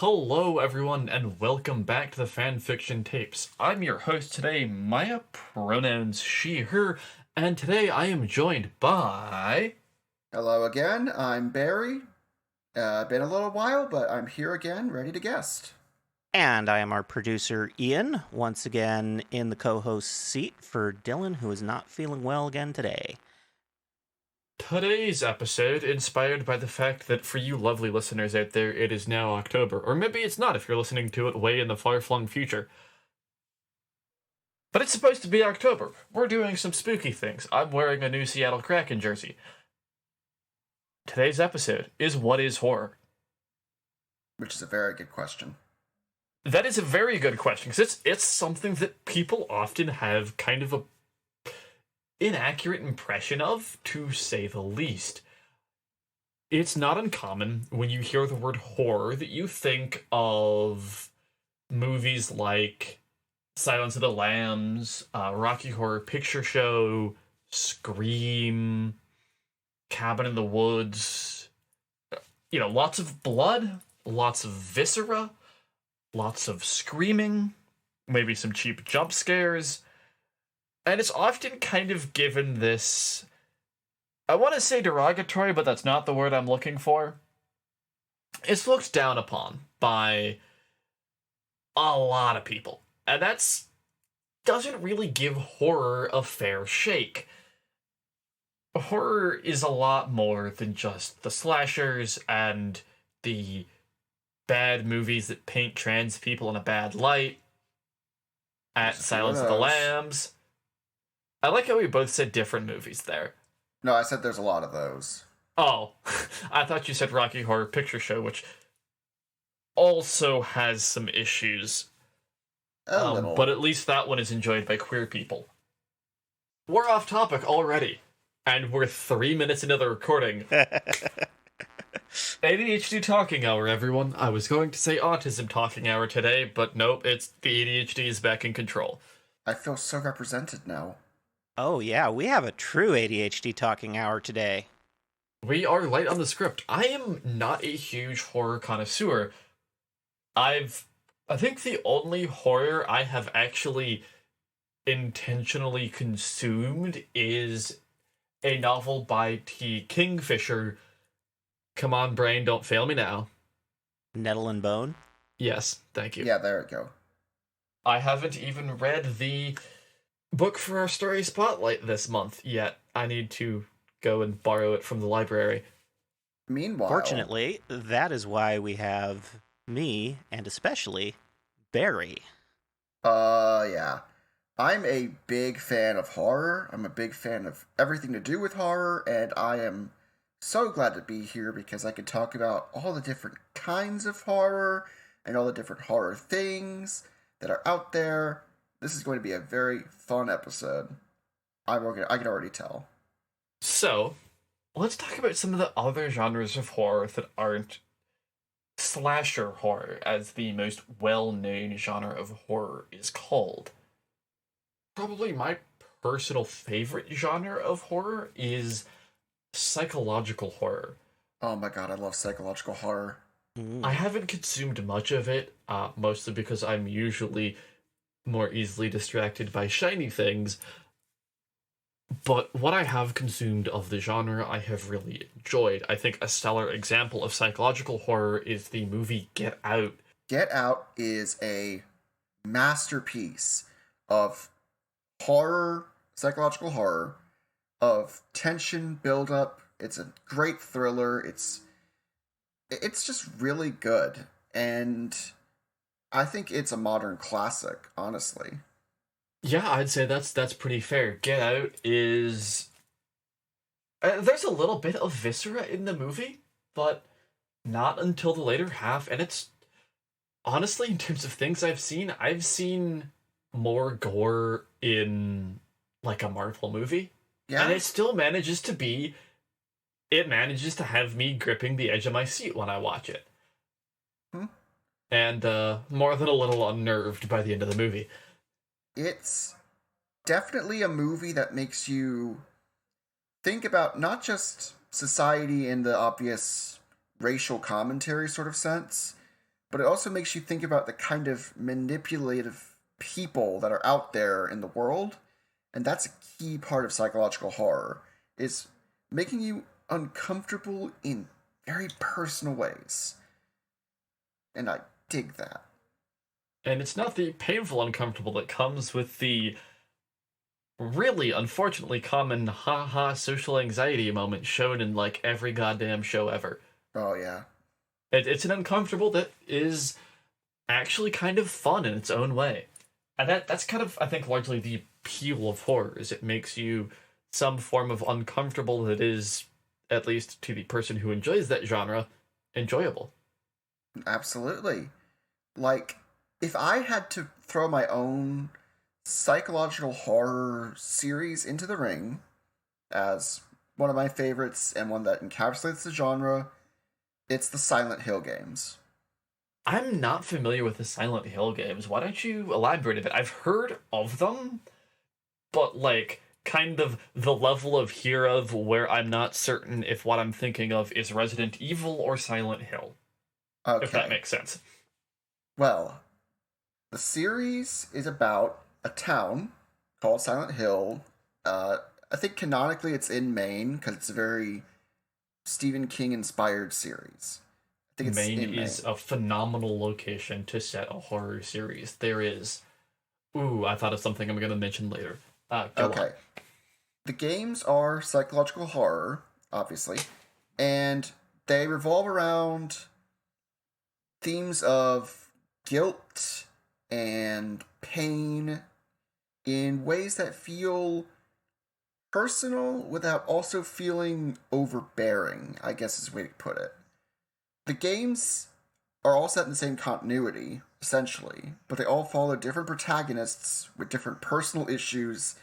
Hello, everyone, and welcome back to the Fanfiction Tapes. I'm your host today, Maya, pronouns she, her, and today I am joined by. Hello again, I'm Barry. Been a little while, but I'm here again, ready to guest. And I am our producer, Ian, once again in the co host seat for Dylan, who is not feeling well again today. Today's episode inspired by the fact that for you lovely listeners out there, it is now October, or maybe it's not if you're listening to it way in the far-flung future. But it's supposed to be October. We're doing some spooky things. I'm wearing a new Seattle Kraken jersey. Today's episode is What is Horror? Which is a very good question. That is a very good question, because it's something that people often have kind of a inaccurate impression of, to say the least. It's not uncommon when you hear the word horror that you think of movies like Silence of the Lambs, Rocky Horror Picture Show, Scream, Cabin in the Woods. Lots of blood, lots of viscera, lots of screaming, maybe some cheap jump scares. And it's often kind of given this, I want to say derogatory, but that's not the word I'm looking for. It's looked down upon by a lot of people. And that's doesn't really give horror a fair shake. Horror is a lot more than just the slashers and the bad movies that paint trans people in a bad light. At Silence of the Lambs. I like how we both said different movies there. No, I said there's a lot of those. Oh, I thought you said Rocky Horror Picture Show, which also has some issues. A little. But at least that one is enjoyed by queer people. We're off topic already, and we're 3 minutes into the recording. ADHD talking hour, everyone. I was going to say autism talking hour today, but nope, it's the ADHD is back in control. I feel so represented now. Oh, yeah, we have a true ADHD talking hour today. We are light on the script. I am not a huge horror connoisseur. I think the only horror I have actually intentionally consumed is a novel by T. Kingfisher. Come on, brain, don't fail me now. Nettle and Bone? Yes, thank you. Yeah, there we go. I haven't even read the book for our story spotlight this month yet. I need to go and borrow it from the library. Meanwhile, fortunately, that is why we have me, and especially Barry. Yeah. I'm a big fan of horror. I'm a big fan of everything to do with horror, and I am so glad to be here because I can talk about all the different kinds of horror and all the different horror things that are out there. This is going to be a very fun episode. I can already tell. So, let's talk about some of the other genres of horror that aren't slasher horror, as the most well-known genre of horror is called. Probably my personal favorite genre of horror is psychological horror. Oh my god, I love psychological horror. I haven't consumed much of it, mostly because I'm usually more easily distracted by shiny things. But what I have consumed of the genre, I have really enjoyed. I think a stellar example of psychological horror is the movie Get Out. Get Out is a masterpiece of horror, psychological horror, of tension buildup. It's a great thriller. It's just really good, and I think it's a modern classic, honestly. Yeah, I'd say that's pretty fair. Get Out is there's a little bit of viscera in the movie, but not until the later half, and it's honestly, in terms of things I've seen more gore in like a Marvel movie. Yeah. And it still manages to have me gripping the edge of my seat when I watch it. And more than a little unnerved by the end of the movie. It's definitely a movie that makes you think about not just society in the obvious racial commentary sort of sense, but it also makes you think about the kind of manipulative people that are out there in the world, and that's a key part of psychological horror, is making you uncomfortable in very personal ways. And I dig that. And it's not the painful uncomfortable that comes with the really unfortunately common haha social anxiety moment shown in like every goddamn show ever. Oh, yeah. It's an uncomfortable that is actually kind of fun in its own way. And that's kind of, I think, largely the appeal of horror, is it makes you some form of uncomfortable that is, at least to the person who enjoys that genre, enjoyable. Absolutely. Like, if I had to throw my own psychological horror series into the ring as one of my favorites and one that encapsulates the genre, it's the Silent Hill games. I'm not familiar with the Silent Hill games. Why don't you elaborate a bit? I've heard of them, but like kind of the level of hear of where I'm not certain if what I'm thinking of is Resident Evil or Silent Hill. Okay. If that makes sense. Well, the series is about a town called Silent Hill. I think canonically it's in Maine because it's a very Stephen King inspired series. I think it's Maine in is Maine. a phenomenal location to set a horror series. There is. Ooh, I thought of something I'm going to mention later. Go Okay. on. The games are psychological horror, obviously, and they revolve around themes of guilt and pain in ways that feel personal without also feeling overbearing, I guess is the way to put it. The games are all set in the same continuity, essentially, but they all follow different protagonists with different personal issues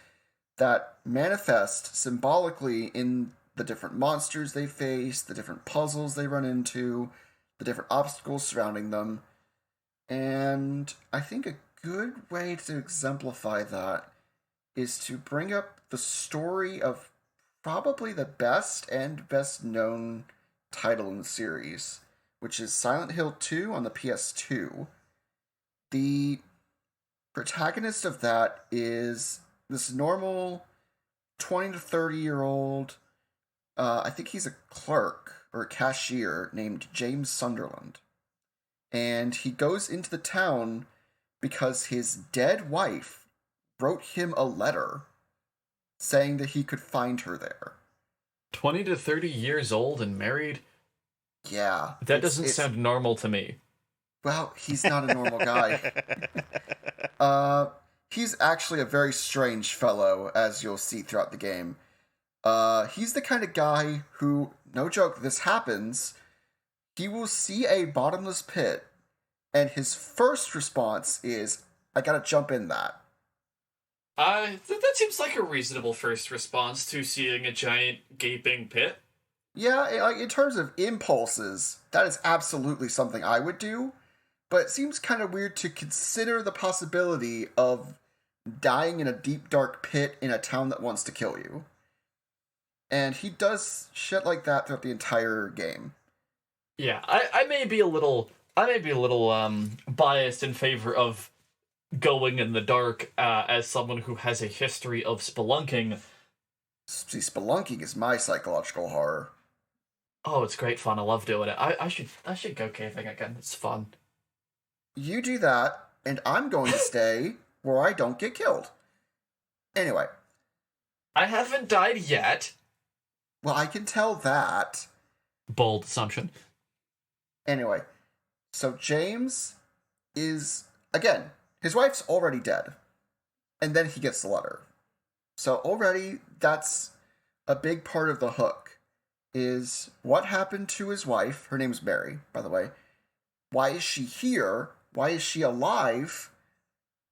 that manifest symbolically in the different monsters they face, the different puzzles they run into, the different obstacles surrounding them. And I think a good way to exemplify that is to bring up the story of probably the best and best known title in the series, which is Silent Hill 2 on the PS2. The protagonist of that is this normal 20 to 30-year-old, I think he's a clerk or a cashier named James Sunderland. And he goes into the town because his dead wife wrote him a letter saying that he could find her there. 20 to 30 years old and married? Yeah. That doesn't sound normal to me. Well, he's not a normal guy. He's actually a very strange fellow, as you'll see throughout the game. He's the kind of guy who, no joke, this happens, he will see a bottomless pit, and his first response is, I gotta jump in that. That seems like a reasonable first response to seeing a giant gaping pit. Yeah, like in terms of impulses, that is absolutely something I would do, but it seems kind of weird to consider the possibility of dying in a deep dark pit in a town that wants to kill you. And he does shit like that throughout the entire game. Yeah, I may be a little biased in favor of going in the dark as someone who has a history of spelunking. See, spelunking is my psychological horror. Oh, it's great fun. I love doing it. I should go caving again. It's fun. You do that, and I'm going to stay where I don't get killed. Anyway. I haven't died yet. Well, I can tell that. Bold assumption. Anyway, so James is, again, his wife's already dead. And then he gets the letter. So already, that's a big part of the hook, is what happened to his wife. Her name's Mary, by the way. Why is she here? Why is she alive?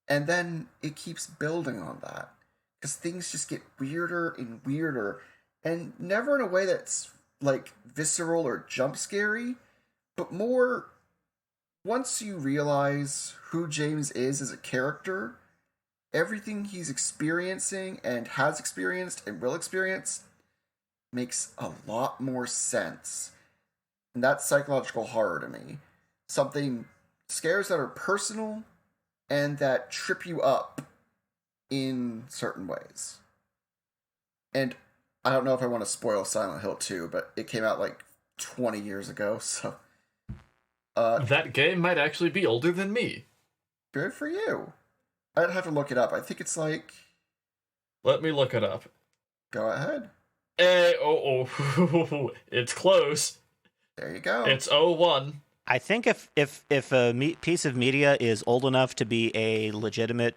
And then it keeps building on that. Because things just get weirder and weirder. And never in a way that's, like, visceral or jump scary, but more, once you realize who James is as a character, everything he's experiencing and has experienced and will experience makes a lot more sense. And that's psychological horror to me. Something scares that are personal and that trip you up in certain ways. And I don't know if I want to spoil Silent Hill 2, but it came out like 20 years ago, so That game might actually be older than me. good for you. I'd have to look it up. I think it's like... Let me look it up. Go ahead. It's close. There you go. It's 01. I think if a piece of media is old enough to be a legitimate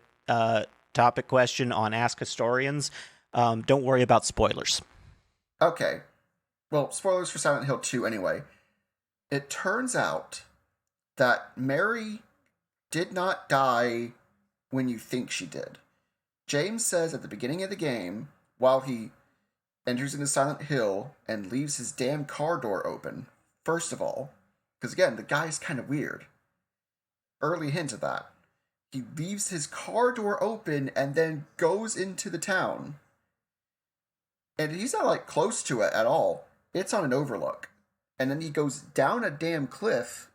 topic question on Ask Historians, don't worry about spoilers. Okay. Well, spoilers for Silent Hill 2 anyway. It turns out that Mary did not die when you think she did. James says at the beginning of the game, while he enters into Silent Hill and leaves his damn car door open, first of all, because again, the guy's kind of weird. Early hint of that. He leaves his car door open and then goes into the town. And he's not like close to it at all. It's on an overlook. And then he goes down a damn cliff,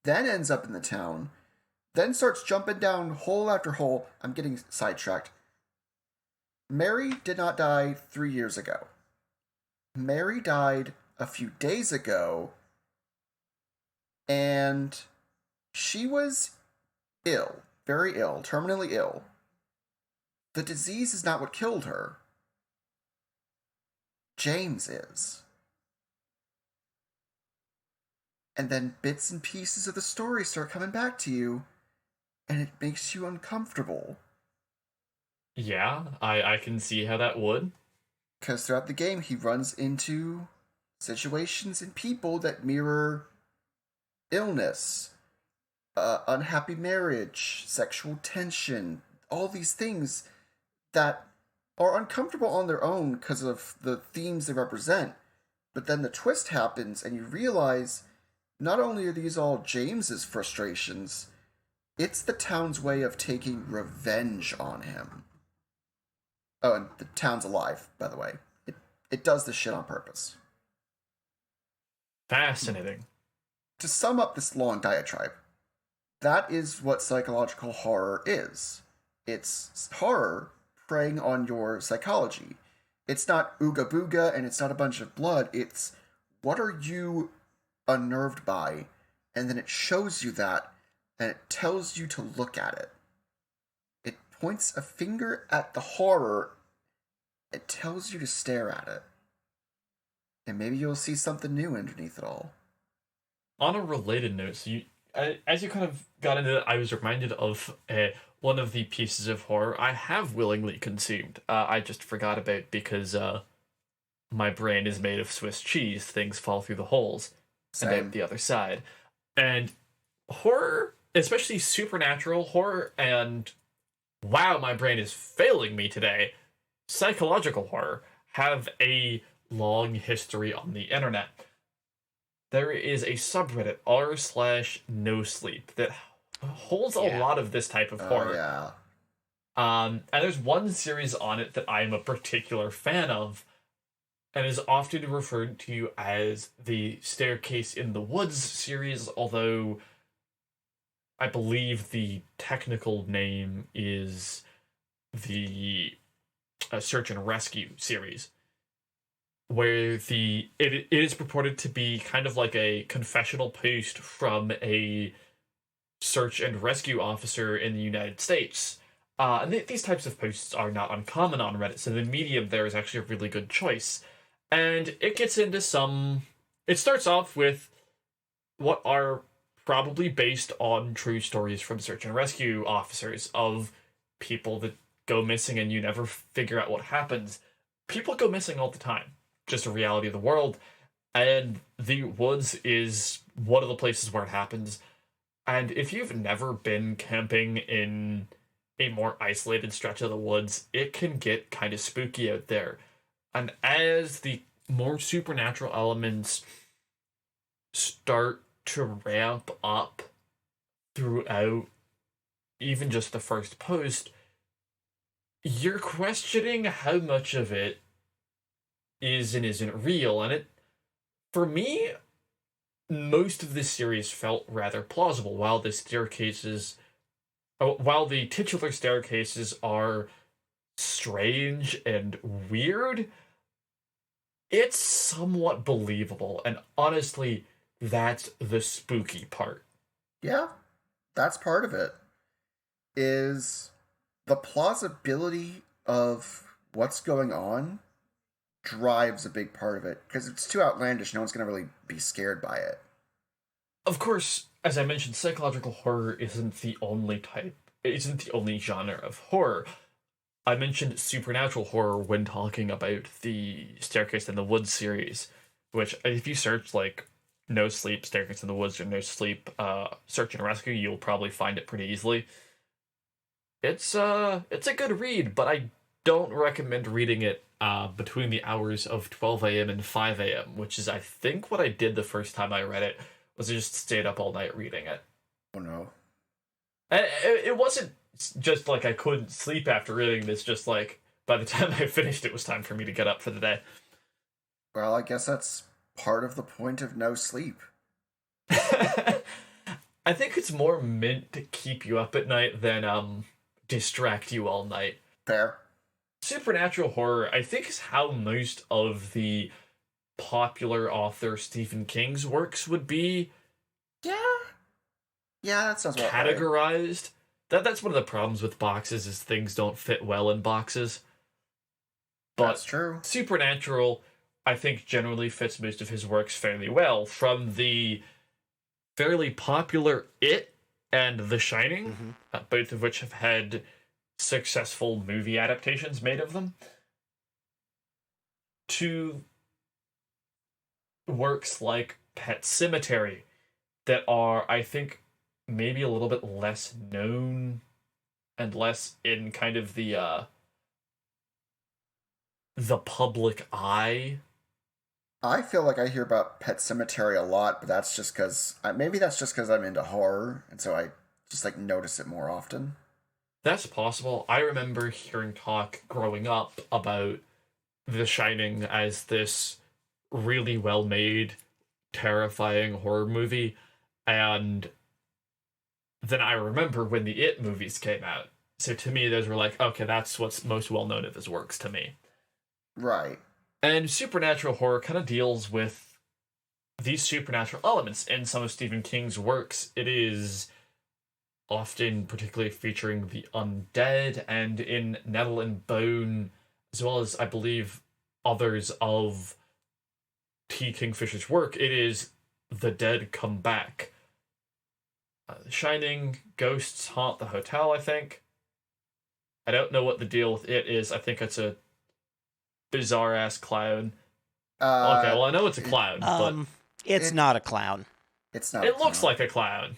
then ends up in the town, then starts jumping down hole after hole. I'm getting sidetracked. Mary did not die 3 years ago. Mary died a few days ago, and she was ill, very ill, terminally ill. The disease is not what killed her. James is. And then bits and pieces of the story start coming back to you, and it makes you uncomfortable. Yeah, I can see how that would. Because throughout the game, he runs into situations and people that mirror illness, unhappy marriage, sexual tension, all these things that are uncomfortable on their own because of the themes they represent. But then the twist happens, and you realize not only are these all James's frustrations, it's the town's way of taking revenge on him. Oh, and the town's alive, by the way. It does this shit on purpose. Fascinating. To sum up this long diatribe, that is what psychological horror is. It's horror preying on your psychology. It's not ooga booga and it's not a bunch of blood. It's what are you unnerved by? And then it shows you that and it tells you to look at it. It points a finger at the horror. It tells you to stare at it. And maybe you'll see something new underneath it all. On a related note, so as you kind of got into it, I was reminded of one of the pieces of horror I have willingly consumed. I just forgot about because my brain is made of Swiss cheese. Things fall through the holes and Same. out the other side. And horror, especially supernatural horror, and wow, my brain is failing me today. Psychological horror have a long history on the internet. There is a subreddit r/nosleep that holds a lot of this type of horror. Yeah. And there's one series on it that I'm a particular fan of, and is often referred to as the Staircase in the Woods series, although I believe the technical name is the Search and Rescue series, where it is purported to be kind of like a confessional post from a search and rescue officer in the United States. And these types of posts are not uncommon on Reddit, so the medium there is actually a really good choice. And it gets into it starts off with what are probably based on true stories from search and rescue officers of people that go missing and you never figure out what happens. People go missing all the time. Just a reality of the world. And the woods is one of the places where it happens. And if you've never been camping in a more isolated stretch of the woods, it can get kind of spooky out there. And as the more supernatural elements start to ramp up throughout even just the first post, you're questioning how much of it is and isn't real. And it, for me, most of this series felt rather plausible, while the titular staircases are strange and weird, it's somewhat believable, and honestly, that's the spooky part. Yeah, that's part of it. Is the plausibility of what's going on drives a big part of it, because it's too outlandish. No one's gonna really be scared by it. Of course, as I mentioned, psychological horror isn't the only genre of horror. I mentioned supernatural horror when talking about the Staircase in the Woods series, which if you search like No Sleep, Staircase in the Woods, or No Sleep, Search and Rescue, you'll probably find it pretty easily. It's a good read, but I don't recommend reading it between the hours of 12 a.m. and 5 a.m., which is I think what I did the first time I read it, was I just stayed up all night reading it. Oh no. And it wasn't just like I couldn't sleep after reading this, just like by the time I finished, it was time for me to get up for the day. Well, I guess that's part of the point of no sleep. I think it's more meant to keep you up at night than distract you all night. Fair. Supernatural horror, I think, is how most of the popular author Stephen King's works would be Yeah. Yeah, that sounds about right. categorized. That's one of the problems with boxes, is things don't fit well in boxes. But That's true. Supernatural, I think, generally fits most of his works fairly well. From the fairly popular It and The Shining, both of which have had successful movie adaptations made of them, to works like Pet Sematary that are, I think, maybe a little bit less known and less in kind of the public eye. I feel like I hear about Pet Sematary a lot, but that's just because maybe that's just because I'm into horror, and so I just like notice it more often. That's possible. I remember hearing talk growing up about The Shining as this really well made, terrifying horror movie, and then I remember when the It movies came out. So to me, those were like, okay, that's what's most well known of his works to me. Right. And supernatural horror kind of deals with these supernatural elements in some of Stephen King's works. It is often particularly featuring the undead, and in Nettle and Bone, as well as, I believe, others of T. Kingfisher's work, it is the dead come back. Shining, ghosts haunt the hotel, I think. I don't know what the deal with it is. I think it's a bizarre-ass clown. Okay, well, I know it's a clown, but it's not a clown. It's not. It looks like a clown.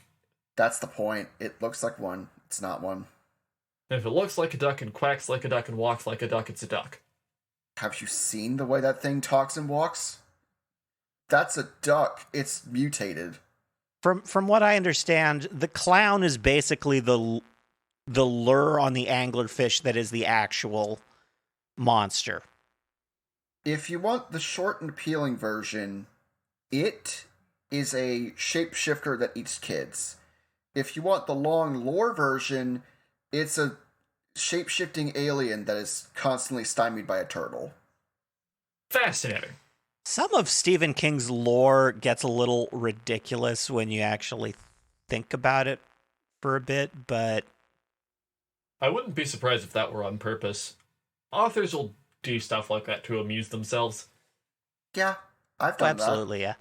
That's the point. It looks like one. It's not one. And if it looks like a duck and quacks like a duck and walks like a duck, it's a duck. Have you seen the way that thing talks and walks? That's a duck. It's mutated. From what I understand, the clown is basically the lure on the anglerfish that is the actual monster. If you want the short and appealing version, it is a shapeshifter that eats kids. If you want the long lore version, it's a shape-shifting alien that is constantly stymied by a turtle. Fascinating. Some of Stephen King's lore gets a little ridiculous when you actually think about it for a bit, but I wouldn't be surprised if that were on purpose. Authors will do stuff like that to amuse themselves. Yeah, I've done absolutely, yeah.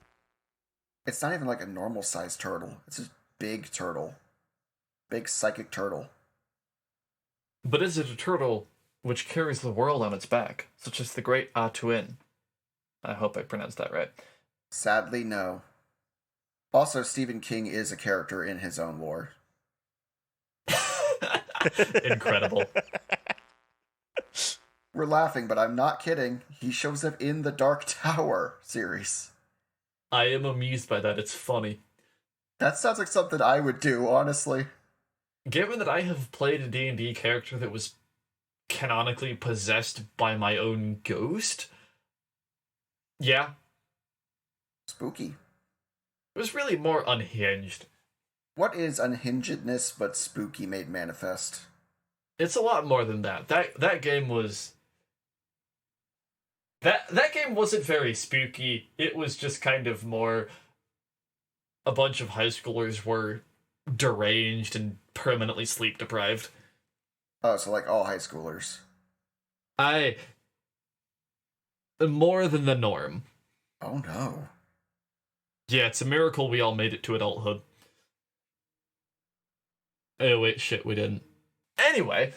It's not even like a normal-sized turtle. It's a big turtle. Big psychic turtle. But is it a turtle which carries the world on its back, such as the great Atuin? I hope I pronounced that right. Sadly, no. Also, Stephen King is a character in his own lore. Incredible. We're laughing, but I'm not kidding. He shows up in the Dark Tower series. I am amused by that. It's funny. That sounds like something I would do, honestly. Given that I have played a D&D character that was canonically possessed by my own ghost, yeah. Spooky. It was really more unhinged. What is unhingedness but spooky made manifest? It's a lot more than that. That game was that game wasn't very spooky. It was just kind of more a bunch of high schoolers were deranged and permanently sleep deprived. Oh, so like all high schoolers. More than the norm. Oh no. Yeah, it's a miracle we all made it to adulthood. Oh wait, shit, we didn't. Anyway.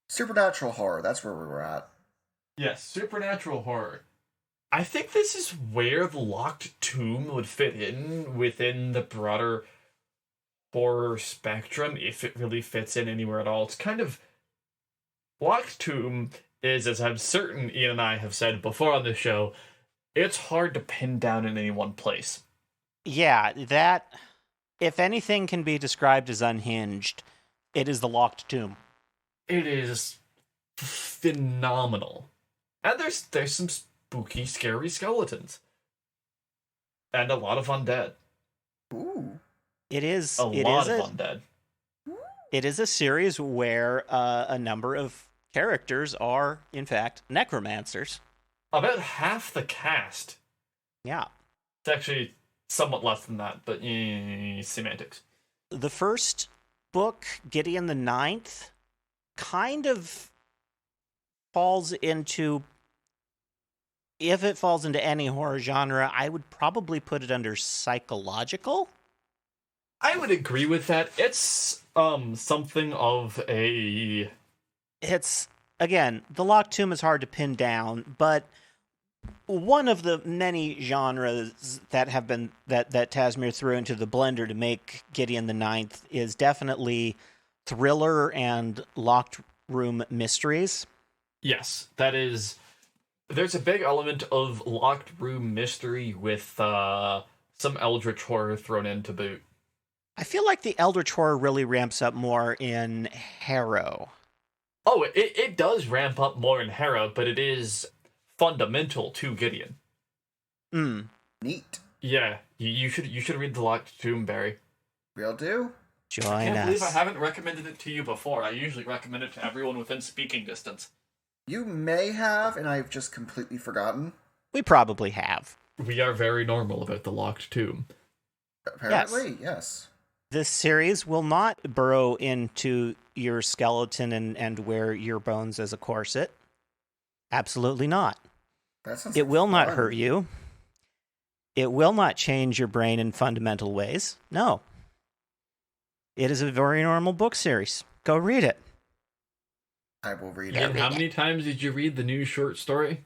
Supernatural horror, that's where we were at. Yes, supernatural horror. I think this is where the Locked Tomb would fit in within the broader horror spectrum, if it really fits in anywhere at all. It's kind of... Locked Tomb is, as I'm certain Ian and I have said before on the show, it's hard to pin down in any one place. Yeah, that, if anything can be described as unhinged, it is the Locked Tomb. It is phenomenal. And there's some spooky, scary skeletons. And a lot of undead. Ooh. It is A lot of undead. It is a series where a number of characters are, in fact, necromancers. About half the cast. Yeah. It's actually somewhat less than that, but semantics. The first book, Gideon the Ninth, kind of falls into... If it falls into any horror genre, I would probably put it under psychological. I would agree with that. It's something of a... It's, again, the Locked Tomb is hard to pin down, but one of the many genres that have been that Tasmir threw into the blender to make Gideon the Ninth is definitely thriller and locked room mysteries. Yes, that is... There's a big element of locked room mystery with some eldritch horror thrown in to boot. I feel like the eldritch horror really ramps up more in Harrow. Oh, it does ramp up more in Harrow, but it is fundamental to Gideon. Neat. Yeah, you should read The Locked Tomb, Barry. Will do. Join I can't us. believe I haven't recommended it to you before. I usually recommend it to everyone within speaking distance. You may have, and I've just completely forgotten. We probably have. We are very normal about The Locked Tomb. Apparently, yes. This series will not burrow into your skeleton and wear your bones as a corset. Absolutely not. That sounds It will not fun. hurt you. It will not change your brain in fundamental ways. No. It is a very normal book series. Go read it. I will read Ian, it. how many times did you read the new short story?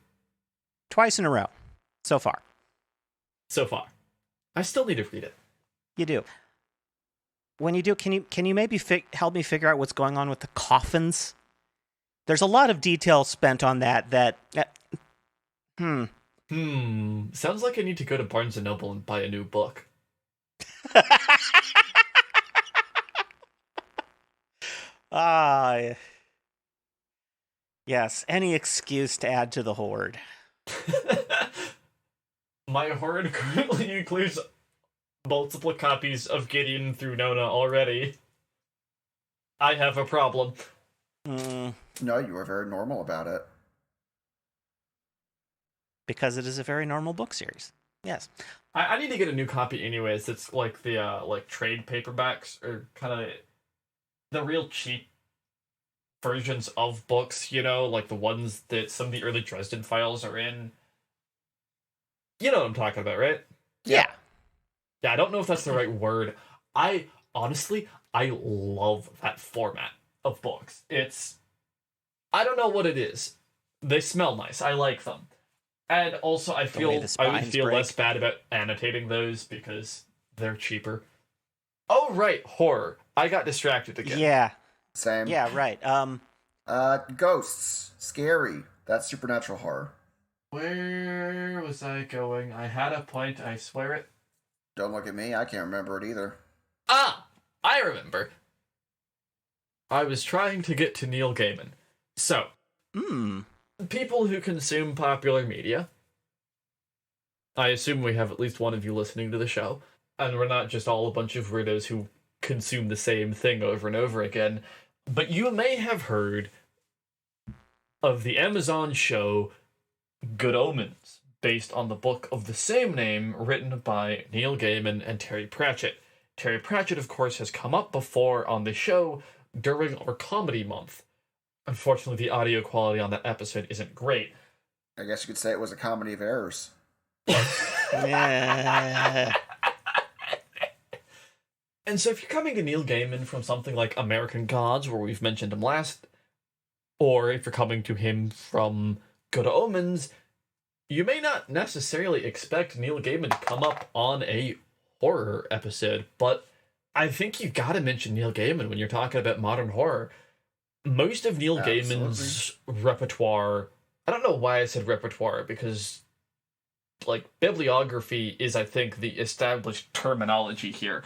Twice in a row. So far. So far. I still need to read it. You do. When you do, can you maybe help me figure out what's going on with the coffins? There's a lot of detail spent on that. Sounds like I need to go to Barnes & Noble and buy a new book. Yes, any excuse to add to the horde. My horde currently includes multiple copies of Gideon through Nona already. I have a problem. No, you were very normal about it. Because it is a very normal book series. Yes. I need to get a new copy anyways. It's like the like trade paperbacks or kind of the real cheap versions of books, you know, like the ones that some of the early Dresden Files are in. You know what I'm talking about, right? Yeah. Yeah, I don't know if that's the right word. I love that format of books. I don't know what it is. They smell nice. I like them. And also I The way would the spines feel break. less bad about annotating those because they're cheaper. Oh right, horror. I got distracted again. Yeah. Same. Yeah, right. Ghosts. Scary. That's supernatural horror. Where was I going? I had a point, I swear it. Don't look at me. I can't remember it either. Ah! I remember. I was trying to get to Neil Gaiman. So, people who consume popular media, I assume we have at least one of you listening to the show, and we're not just all a bunch of weirdos who consume the same thing over and over again. But you may have heard of the Amazon show Good Omens, based on the book of the same name written by Neil Gaiman and Terry Pratchett. Terry Pratchett, of course, has come up before on the show during our comedy month. Unfortunately, the audio quality on that episode isn't great. I guess you could say it was a comedy of errors. Yeah. And so if you're coming to Neil Gaiman from something like American Gods, where we've mentioned him last, or if you're coming to him from Good Omens, you may not necessarily expect Neil Gaiman to come up on a horror episode, but I think you gotta mention Neil Gaiman when you're talking about modern horror. Most of Neil Gaiman's repertoire, I don't know why I said repertoire, because, like, bibliography is, I think, the established terminology here.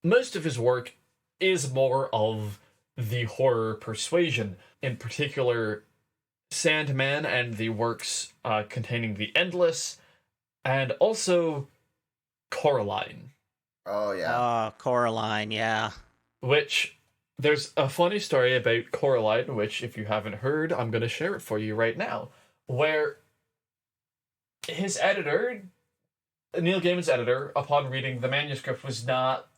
Most of his work is more of the horror persuasion, in particular Sandman and the works containing The Endless, and also Coraline. Oh, yeah. Coraline, yeah. Which, there's a funny story about Coraline, which, if you haven't heard, I'm going to share it for you right now, where his editor, Neil Gaiman's editor, upon reading the manuscript, was not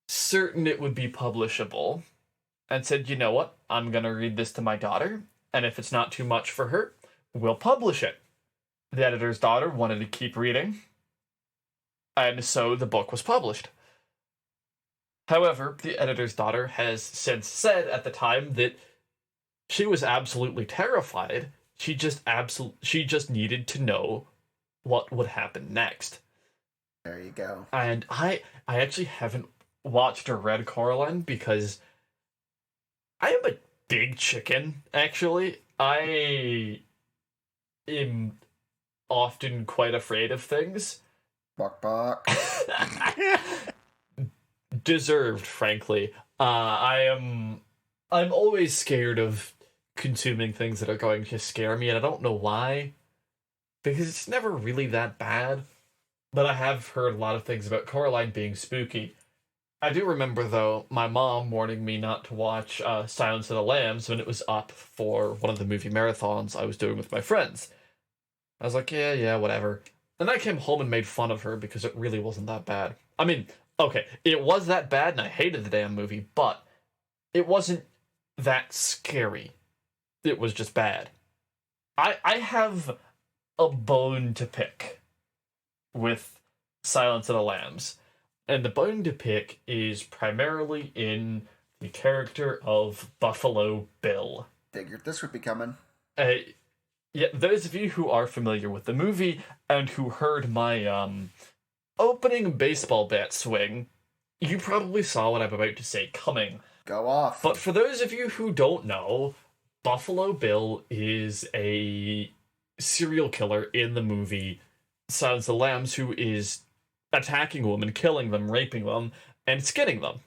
certain it would be publishable, and said, you know what, I'm going to read this to my daughter, and if it's not too much for her, we'll publish it. The editor's daughter wanted to keep reading, and so the book was published. However, the editor's daughter has since said at the time that she was absolutely terrified. She just needed to know what would happen next. There you go. And I actually haven't watched or read Coraline because I am a big chicken, actually. I am often quite afraid of things. Bok bok. Deserved, frankly. I'm always scared of consuming things that are going to scare me, and I don't know why. Because it's never really that bad. But I have heard a lot of things about Coraline being spooky. I do remember, though, my mom warning me not to watch Silence of the Lambs when it was up for one of the movie marathons I was doing with my friends. I was like, yeah, whatever. And I came home and made fun of her because it really wasn't that bad. I mean, okay, it was that bad and I hated the damn movie, but it wasn't that scary. It was just bad. I have a bone to pick with Silence of the Lambs. And the bone to pick is primarily in the character of Buffalo Bill. Figured this would be coming. Yeah, those of you who are familiar with the movie and who heard my opening baseball bat swing, you probably saw what I'm about to say coming. Go off. But for those of you who don't know, Buffalo Bill is a serial killer in the movie Silence of the Lambs who is attacking women, killing them, raping them, and skinning them.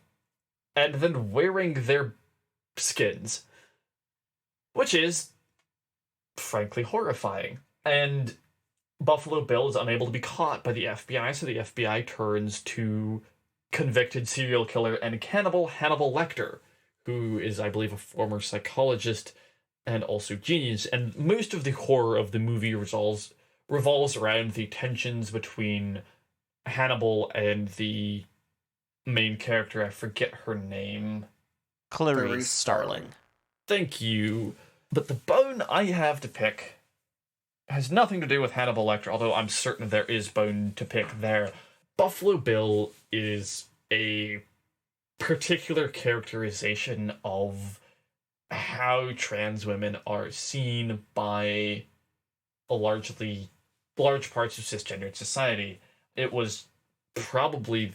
And then wearing their skins. Which is, frankly, horrifying. And Buffalo Bill is unable to be caught by the FBI, so the FBI turns to convicted serial killer and cannibal Hannibal Lecter, who is, I believe, a former psychologist and also genius. And most of the horror of the movie revolves around the tensions between Hannibal and the main character. I forget her name. Clarice Starling. Thank you. But the bone I have to pick has nothing to do with Hannibal Lecter, although I'm certain there is bone to pick there. Buffalo Bill is a particular characterization of how trans women are seen by large parts of cisgendered society. It was probably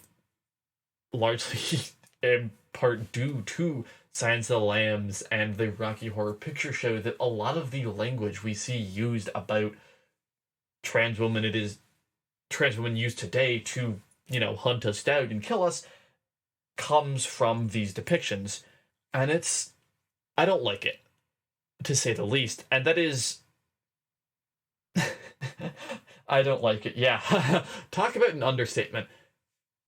largely in part due to Silence of the Lambs and the Rocky Horror Picture Show that a lot of the language we see used about trans women used today to, hunt us down and kill us, comes from these depictions. And I don't like it, to say the least. And that is... I don't like it, yeah. Talk about an understatement.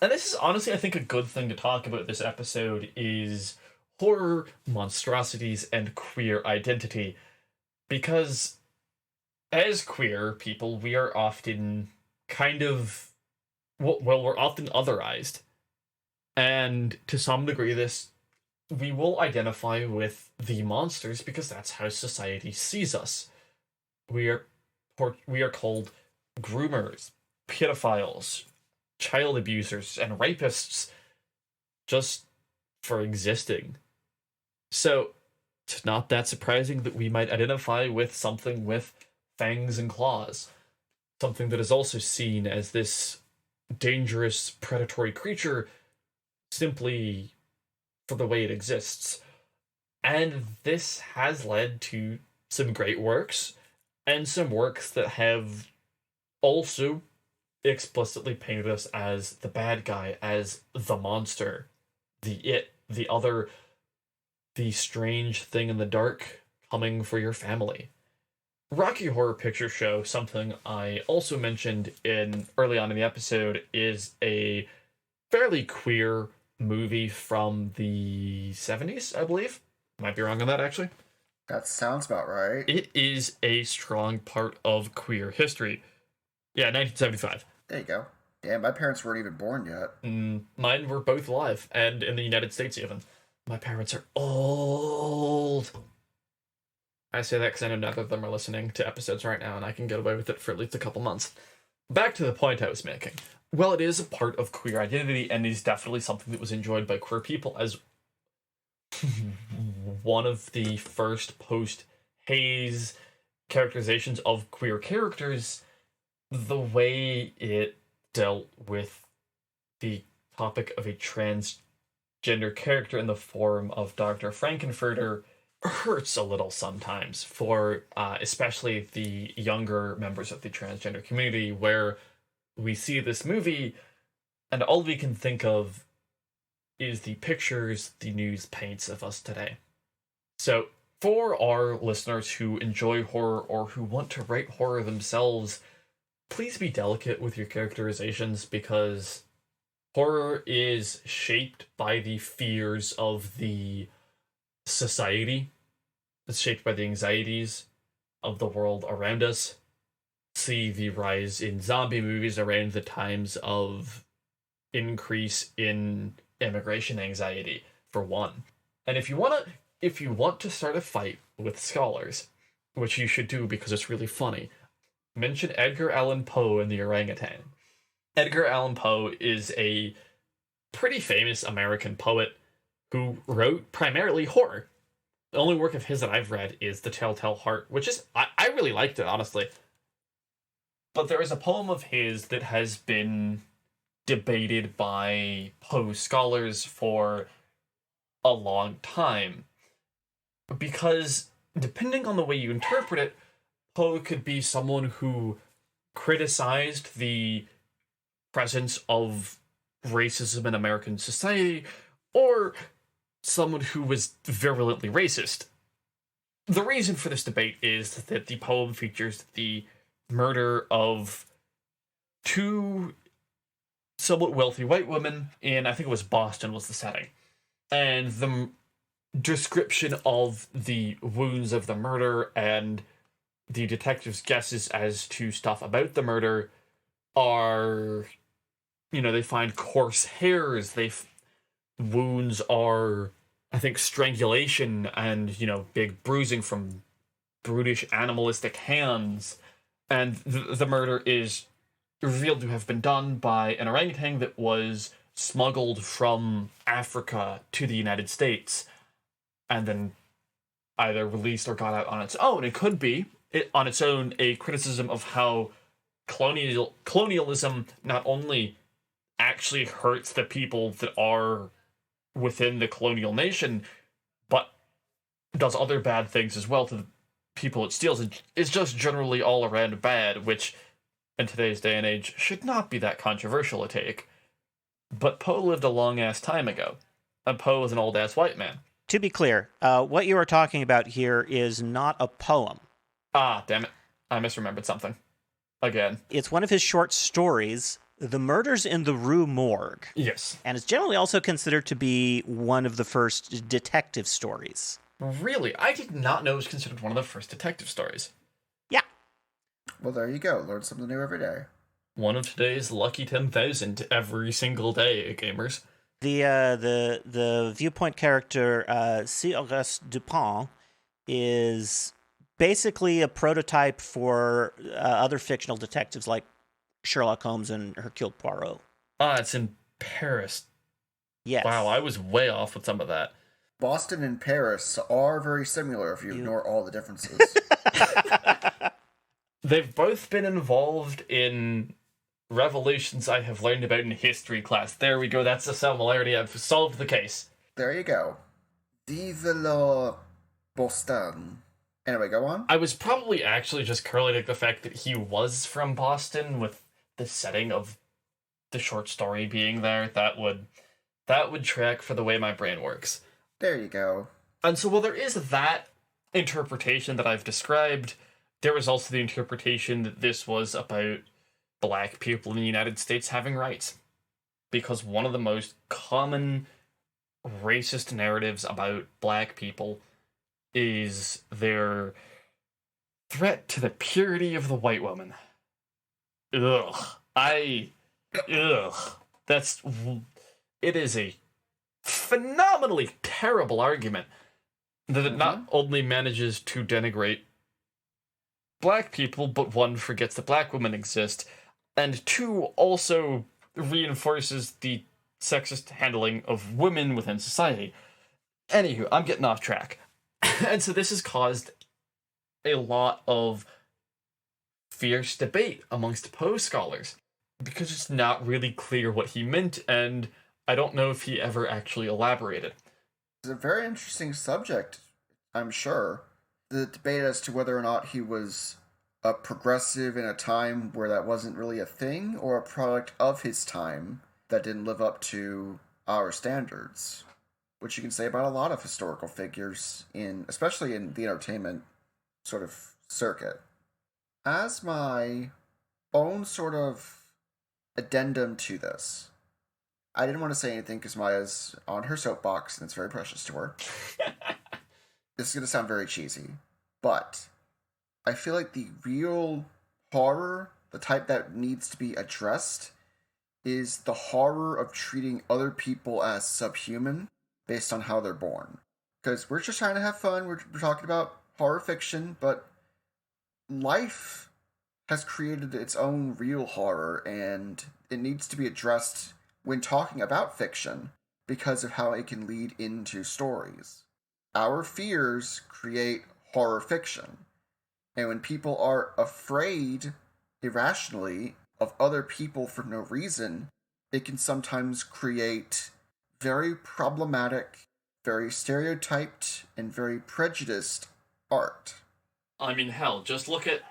And this is honestly, I think, a good thing to talk about this episode is horror, monstrosities, and queer identity. Because as queer people, we are often kind of, well, we're often otherized. And to some degree, we will identify with the monsters because that's how society sees us. We are, we are called groomers, pedophiles, child abusers, and rapists just for existing. So it's not that surprising that we might identify with something with fangs and claws, something that is also seen as this dangerous predatory creature simply for the way it exists. And this has led to some great works and some works that have also explicitly painted us as the bad guy, as the monster, the other, the strange thing in the dark coming for your family. Rocky Horror Picture Show, something I also mentioned in early on in the episode, is a fairly queer movie from the 70s, I believe. Might be wrong on that, actually. That sounds about right. It is a strong part of queer history. Yeah, 1975. There you go. Damn, my parents weren't even born yet. Mine were both alive, and in the United States even. My parents are old. I say that because I know neither of them are listening to episodes right now, and I can get away with it for at least a couple months. Back to the point I was making. Well, it is a part of queer identity, and is definitely something that was enjoyed by queer people as one of the first post-Hays characterizations of queer characters. The way it dealt with the topic of a transgender character in the form of Dr. Frankenfurter hurts a little sometimes for especially the younger members of the transgender community, where we see this movie and all we can think of is the pictures the news paints of us today. So for our listeners who enjoy horror or who want to write horror themselves, please be delicate with your characterizations, because horror is shaped by the fears of the society. It's shaped by the anxieties of the world around us. See the rise in zombie movies around the times of increase in immigration anxiety, for one. And if you want to start a fight with scholars, which you should do because it's really funny, mention Edgar Allan Poe and the orangutan. Edgar Allan Poe is a pretty famous American poet who wrote primarily horror. The only work of his that I've read is The Telltale Heart, which is, I really liked it, honestly. But there is a poem of his that has been debated by Poe scholars for a long time. Because, depending on the way you interpret it, Poe could be someone who criticized the presence of racism in American society, or someone who was virulently racist. The reason for this debate is that the poem features the murder of two somewhat wealthy white women in, I think it was Boston was the setting. And the description of the wounds of the murder and the detective's guesses as to stuff about the murder are, they find coarse hairs, wounds are, I think, strangulation and, big bruising from brutish animalistic hands. And the murder is revealed to have been done by an orangutan that was smuggled from Africa to the United States and then either released or got out on its own. It could be, on its own, a criticism of how colonialism not only actually hurts the people that are within the colonial nation, but does other bad things as well to the people it steals. It's just generally all around bad, which in today's day and age should not be that controversial a take. But Poe lived a long-ass time ago, and Poe was an old-ass white man. To be clear, what you are talking about here is not a poem. Ah, damn it. I misremembered something. Again. It's one of his short stories The Murders in the Rue Morgue. Yes. And it's generally also considered to be one of the first detective stories. Really? I did not know it was considered one of the first detective stories. Yeah. Well, there you go. Learn something new every day. One of today's lucky 10,000 every single day, gamers. The Viewpoint character, C. Auguste Dupin, is basically a prototype for other fictional detectives like Sherlock Holmes and Hercule Poirot. It's in Paris. Yes. Wow, I was way off with some of that. Boston and Paris are very similar if you ignore all the differences. They've both been involved in revolutions I have learned about in history class. There we go, that's a similarity. I've solved the case. There you go. Vive la Boston. Anyway, go on. I was probably actually just correlating the fact that he was from Boston with the setting of the short story being there. That would track for the way my brain works. There you go. And so while there is that interpretation that I've described, there was also the interpretation that this was about black people in the United States having rights. Because one of the most common racist narratives about black people is their threat to the purity of the white woman. Ugh. It is a phenomenally terrible argument that it not only manages to denigrate black people, but one, forgets that black women exist, and two, also reinforces the sexist handling of women within society. Anywho, I'm getting off track. And so this has caused a lot of fierce debate amongst Poe scholars, because it's not really clear what he meant, and I don't know if he ever actually elaborated. It's a very interesting subject, I'm sure. The debate as to whether or not he was a progressive in a time where that wasn't really a thing, or a product of his time that didn't live up to our standards. Which you can say about a lot of historical figures, especially in the entertainment sort of circuit. As my own sort of addendum to this, I didn't want to say anything because Maya's on her soapbox and it's very precious to her. This is going to sound very cheesy, but I feel like the real horror, the type that needs to be addressed, is the horror of treating other people as subhuman based on how they're born. Because we're just trying to have fun, we're talking about horror fiction, but life has created its own real horror, and it needs to be addressed when talking about fiction because of how it can lead into stories. Our fears create horror fiction, and when people are afraid irrationally of other people for no reason, it can sometimes create very problematic, very stereotyped, and very prejudiced art. I mean, hell, just look at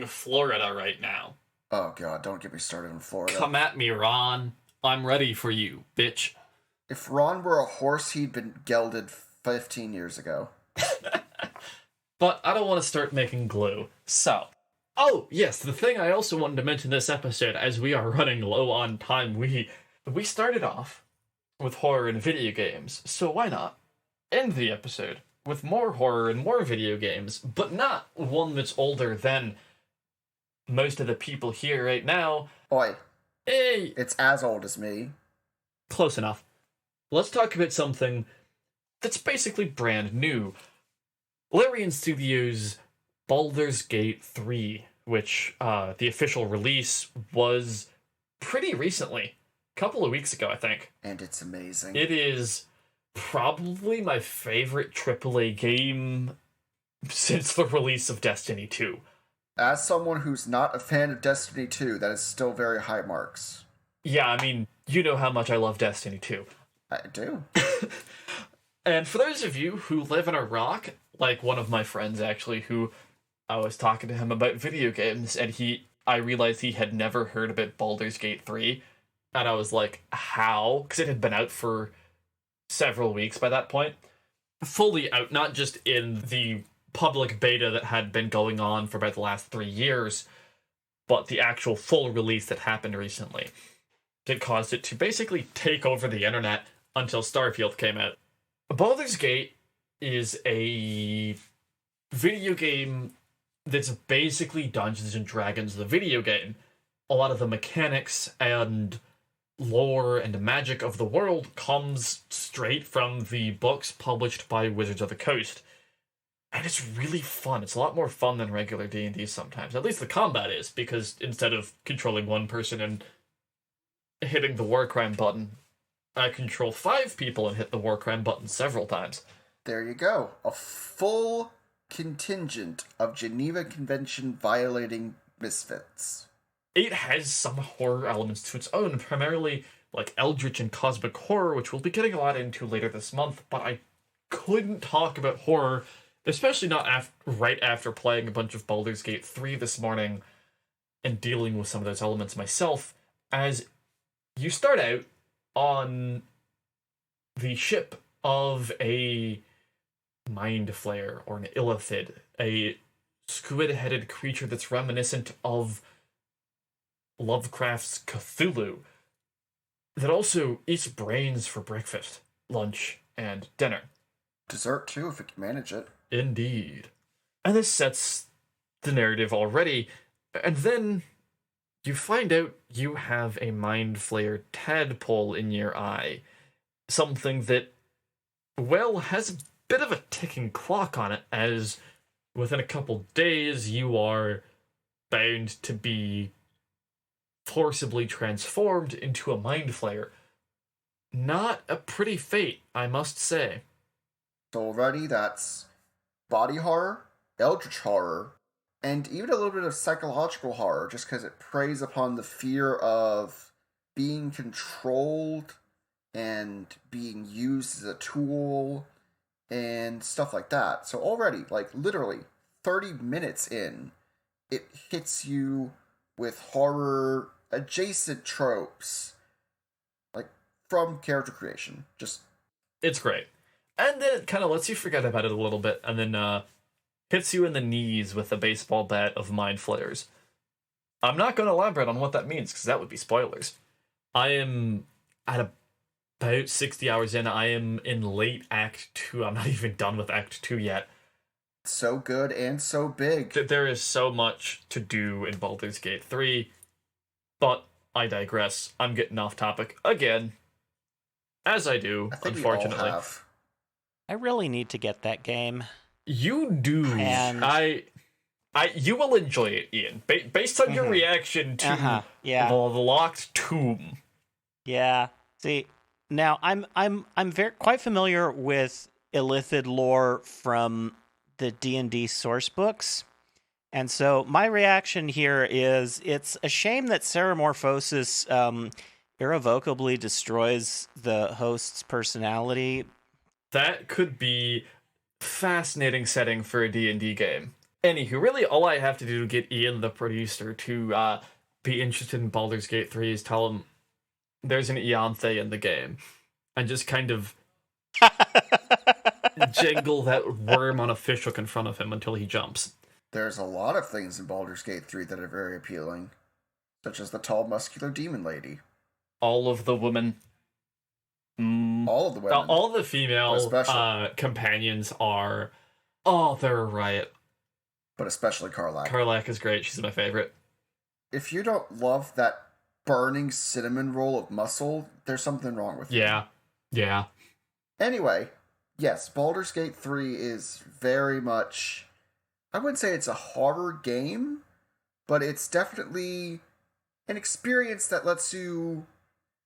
Florida right now. Oh god, don't get me started on Florida. Come at me, Ron. I'm ready for you, bitch. If Ron were a horse, he'd been gelded 15 years ago. But I don't want to start making glue. So, oh, yes, the thing I also wanted to mention this episode, as we are running low on time, we started off with horror in video games, so why not end the episode with more horror and more video games, but not one that's older than most of the people here right now. Oi. Hey! It's as old as me. Close enough. Let's talk about something that's basically brand new. Larian Studios' Baldur's Gate 3, which the official release was pretty recently. A couple of weeks ago, I think. And it's amazing. It is probably my favorite AAA game since the release of Destiny 2. As someone who's not a fan of Destiny 2, that is still very high marks. Yeah, I mean, you know how much I love Destiny 2. I do. And for those of you who live in a rock, like one of my friends actually, who I was talking to him about video games, and I realized he had never heard about Baldur's Gate 3, and I was like, how? Because it had been out for several weeks by that point. Fully out, not just in the public beta that had been going on for about the last 3 years, but the actual full release that happened recently that caused it to basically take over the internet until Starfield came out. Baldur's Gate is a video game that's basically Dungeons and Dragons, the video game. A lot of the mechanics and lore and magic of the world comes straight from the books published by Wizards of the Coast. And it's really fun. It's a lot more fun than regular D&D sometimes. At least the combat is, because instead of controlling one person and hitting the war crime button, I control 5 people and hit the war crime button several times. There you go. A full contingent of Geneva Convention violating misfits. It has some horror elements to its own, primarily like eldritch and cosmic horror, which we'll be getting a lot into later this month, but I couldn't talk about horror, especially not right after playing a bunch of Baldur's Gate 3 this morning and dealing with some of those elements myself, as you start out on the ship of a mind flayer, or an illithid, a squid-headed creature that's reminiscent of Lovecraft's Cthulhu, that also eats brains for breakfast, lunch, and dinner. Dessert too, if it can manage it. Indeed. And this sets the narrative already, and then you find out you have a mind flayer tadpole in your eye. Something that, well, has a bit of a ticking clock on it, as within a couple days you are bound to be forcibly transformed into a mind flayer. Not a pretty fate, I must say. So already that's body horror, eldritch horror, and even a little bit of psychological horror, just because it preys upon the fear of being controlled and being used as a tool and stuff like that. So already, like literally 30 minutes in, it hits you with horror adjacent tropes, like from character creation. It's great. And then it kind of lets you forget about it a little bit, and then hits you in the knees with a baseball bat of mind flayers. I'm not going to elaborate on what that means, because that would be spoilers. I am at about 60 hours in. I am in late Act 2. I'm not even done with Act 2 yet. So good and so big. There is so much to do in Baldur's Gate 3, but I digress. I'm getting off topic again, as I do, I think unfortunately. We all have. I really need to get that game. You do. And you will enjoy it, Ian. Based on your reaction to yeah. the locked tomb. Yeah. See, now I'm very quite familiar with illithid lore from the D&D source books. And so my reaction here is it's a shame that Ceramorphosis irrevocably destroys the host's personality. That could be fascinating setting for a D&D game. Anywho, really all I have to do to get Ian, the producer, to be interested in Baldur's Gate 3 is tell him there's an Ianthe in the game. And just kind of jangle that worm on a fishhook in front of him until he jumps. There's a lot of things in Baldur's Gate 3 that are very appealing, such as the tall, muscular demon lady. All of the women. All of the women. All the female companions are... Oh, they're a riot. But especially Karlach. Karlach is great. She's my favorite. If you don't love that burning cinnamon roll of muscle, there's something wrong with you. Yeah. Anyway, yes, Baldur's Gate 3 is very much... I wouldn't say it's a horror game, but it's definitely an experience that lets you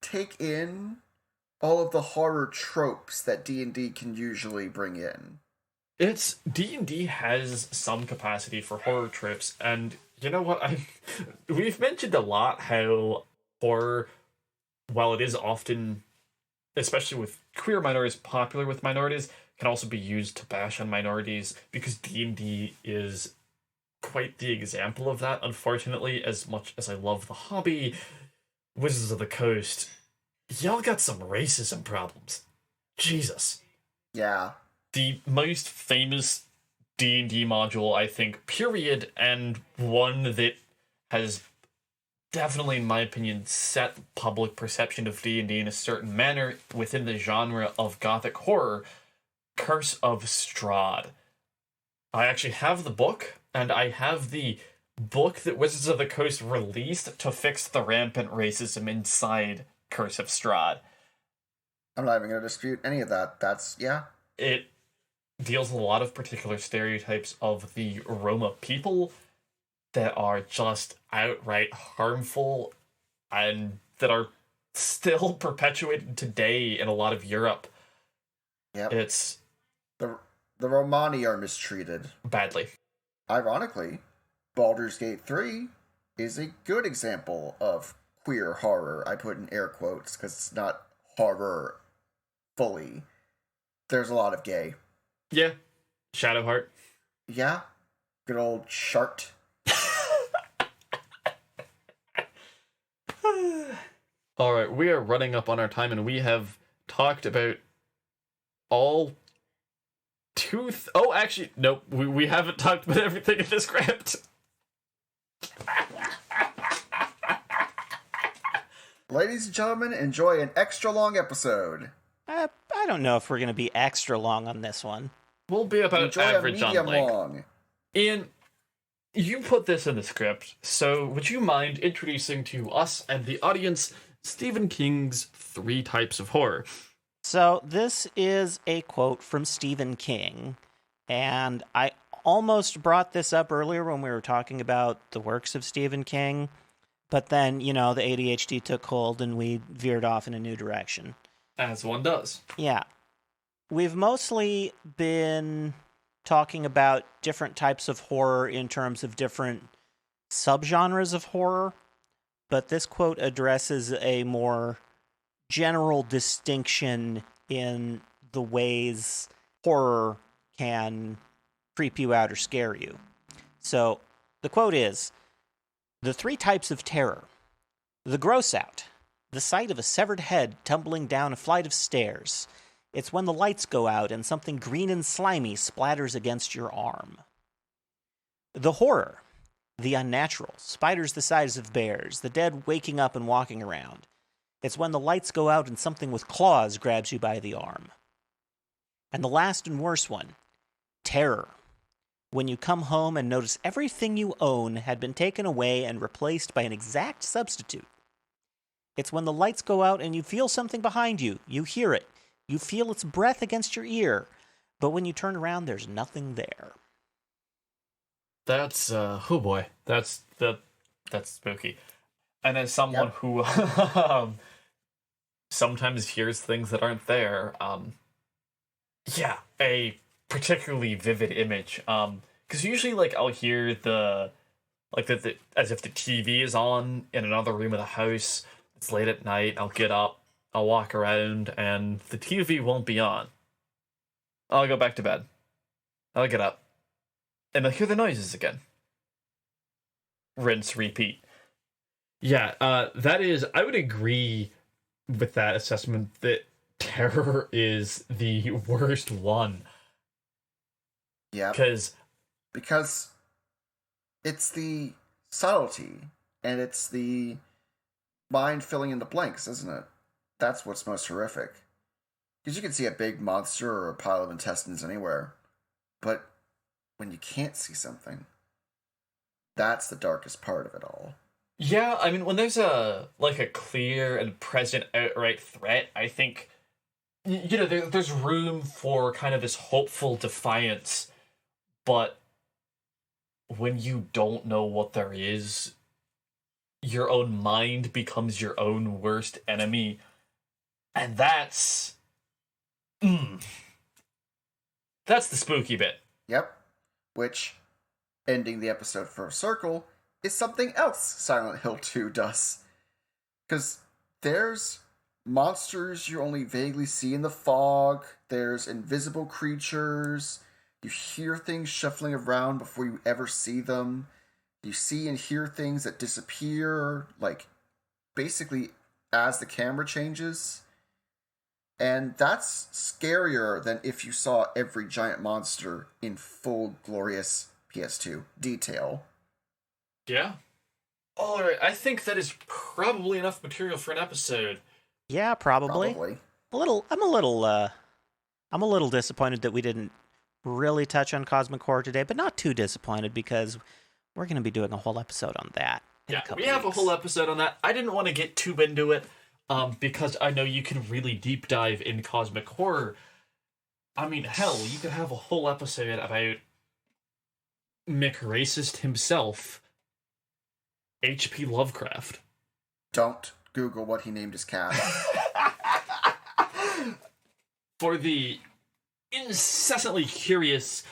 take in all of the horror tropes that D&D can usually bring in. D&D has some capacity for horror tropes, and you know what? We've mentioned a lot how horror, while it is often, especially with queer minorities, popular with minorities, can also be used to bash on minorities, because D&D is quite the example of that. Unfortunately, as much as I love the hobby, Wizards of the Coast, y'all got some racism problems. Jesus. Yeah. The most famous D&D module, I think, period, and one that has definitely, in my opinion, set public perception of D&D in a certain manner within the genre of gothic horror, Curse of Strahd. I actually have the book, and I have the book that Wizards of the Coast released to fix the rampant racism inside Curse of Strahd. I'm not even going to dispute any of that. That's, yeah. It deals with a lot of particular stereotypes of the Roma people that are just outright harmful and that are still perpetuated today in a lot of Europe. Yep. It's The Romani are mistreated. badly. Ironically, Baldur's Gate 3 is a good example of queer horror. I put in air quotes because it's not horror fully. There's a lot of gay. Yeah. Shadowheart. Yeah. Good old Shart. Alright, we are running up on our time and we have talked about all actually, nope, we haven't talked about everything in the script. Ladies and gentlemen, enjoy an extra long episode. I don't know if we're going to be extra long on this one. We'll be about Enjoy average a on medium length. long. Ian, you put this in the script, so would you mind introducing to us and the audience Stephen King's 3 types of horror? So this is a quote from Stephen King, and I almost brought this up earlier when we were talking about the works of Stephen King, but then, the ADHD took hold and we veered off in a new direction. As one does. Yeah. We've mostly been talking about different types of horror in terms of different subgenres of horror, but this quote addresses a more general distinction in the ways horror can creep you out or scare you. So, the quote is, "The 3 types of terror. The gross out. The sight of a severed head tumbling down a flight of stairs. It's when the lights go out and something green and slimy splatters against your arm. The horror. The unnatural. Spiders the size of bears. The dead waking up and walking around. It's when the lights go out and something with claws grabs you by the arm. And the last and worst one. Terror. When you come home and notice everything you own had been taken away and replaced by an exact substitute. It's when the lights go out and you feel something behind you. You hear it. You feel its breath against your ear. But when you turn around, there's nothing there." That's, oh boy, that's spooky. And as someone who sometimes hears things that aren't there, yeah, a particularly vivid image. Because usually, I'll hear the as if the TV is on in another room of the house. It's late at night. I'll get up. I'll walk around, and the TV won't be on. I'll go back to bed. I'll get up, and I'll hear the noises again. Rinse, repeat. Yeah, that is. I would agree with that assessment that terror is the worst one. Yeah. Because it's the subtlety and it's the mind filling in the blanks, isn't it? That's what's most horrific. Because you can see a big monster or a pile of intestines anywhere, but when you can't see something, that's the darkest part of it all. Yeah, I mean, when there's a clear and present outright threat, I think there's room for kind of this hopeful defiance, but when you don't know what there is, your own mind becomes your own worst enemy, and that's the spooky bit. Yep. Which, ending the episode for a circle, is something else Silent Hill 2 does. Because there's monsters you only vaguely see in the fog, there's invisible creatures, you hear things shuffling around before you ever see them, you see and hear things that disappear, basically as the camera changes. And that's scarier than if you saw every giant monster in full glorious PS2 detail. Yeah. All right, I think that is probably enough material for an episode. Yeah, probably. Probably. I'm a little disappointed that we didn't really touch on Cosmic Horror today, but not too disappointed because we're going to be doing a whole episode on that. Yeah, we have a whole episode on that. I didn't want to get too into it, because I know you can really deep dive in Cosmic Horror. I mean, hell, you could have a whole episode about Mick Racist himself, H.P. Lovecraft. Don't Google what he named his cat. For the incessantly curious,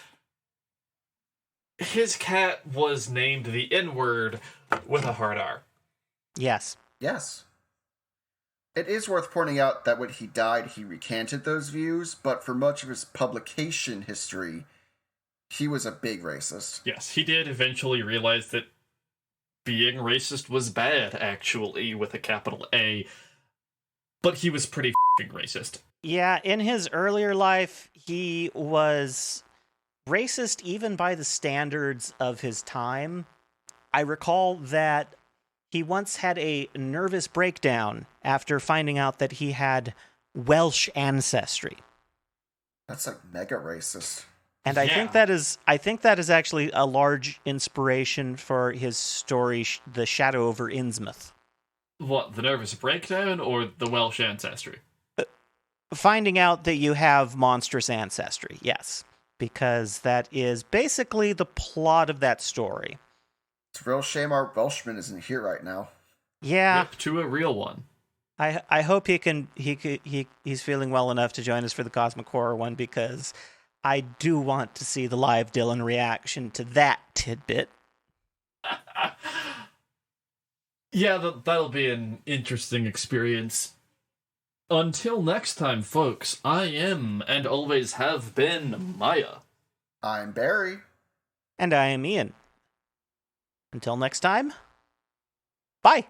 his cat was named the N-word with a hard R. Yes. Yes. It is worth pointing out that when he died, he recanted those views, but for much of his publication history, he was a big racist. Yes, he did eventually realize that being racist was bad, actually, with a capital A, but he was pretty f***ing racist. Yeah, in his earlier life, he was racist even by the standards of his time. I recall that he once had a nervous breakdown after finding out that he had Welsh ancestry. That's like mega racist. And I think that is actually a large inspiration for his story, The Shadow over Innsmouth. What, the nervous breakdown or the Welsh ancestry? Finding out that you have monstrous ancestry, yes. Because that is basically the plot of that story. It's a real shame our Welshman isn't here right now. Yeah. Rip to a real one. I hope he's feeling well enough to join us for the Cosmic Horror one, because I do want to see the live Dylan reaction to that tidbit. Yeah, that'll be an interesting experience. Until next time, folks, I am and always have been Maya. I'm Barry. And I am Ian. Until next time, bye.